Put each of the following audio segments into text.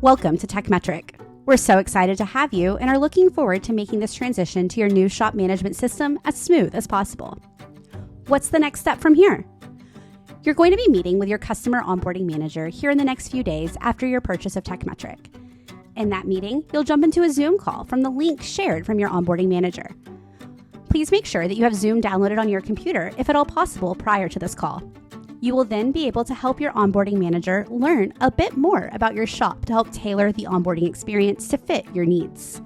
Welcome to Tekmetric. We're so excited to have you and are looking forward to making this transition to your new shop management system as smooth as possible. What's the next step from here? You're going to be meeting with your customer onboarding manager here in the next few days after your purchase of Tekmetric. In that meeting, you'll jump into a Zoom call from the link shared from your onboarding manager. Please make sure that you have Zoom downloaded on your computer if at all possible prior to this call. You will then be able to help your onboarding manager learn a bit more about your shop to help tailor the onboarding experience to fit your needs.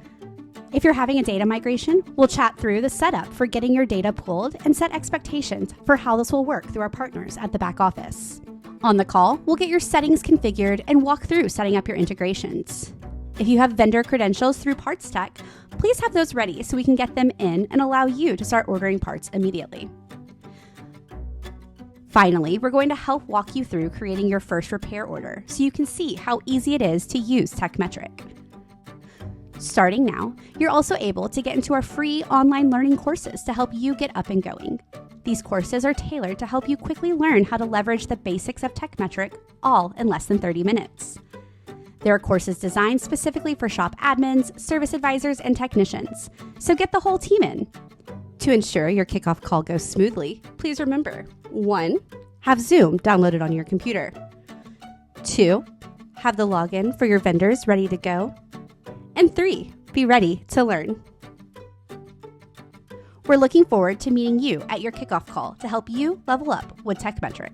If you're having a data migration, we'll chat through the setup for getting your data pulled and set expectations for how this will work through our partners at the back office. On the call, we'll get your settings configured and walk through setting up your integrations. If you have vendor credentials through Parts Tech, please have those ready so we can get them in and allow you to start ordering parts immediately. Finally, we're going to help walk you through creating your first repair order so you can see how easy it is to use Tekmetric. Starting now, you're also able to get into our free online learning courses to help you get up and going. These courses are tailored to help you quickly learn how to leverage the basics of Tekmetric, all in less than 30 minutes. There are courses designed specifically for shop admins, service advisors, and technicians, so get the whole team in. To ensure your kickoff call goes smoothly, please remember: 1. Have Zoom downloaded on your computer. 2. Have the login for your vendors ready to go. And 3. Be ready to learn. We're looking forward to meeting you at your kickoff call to help you level up with Tekmetric.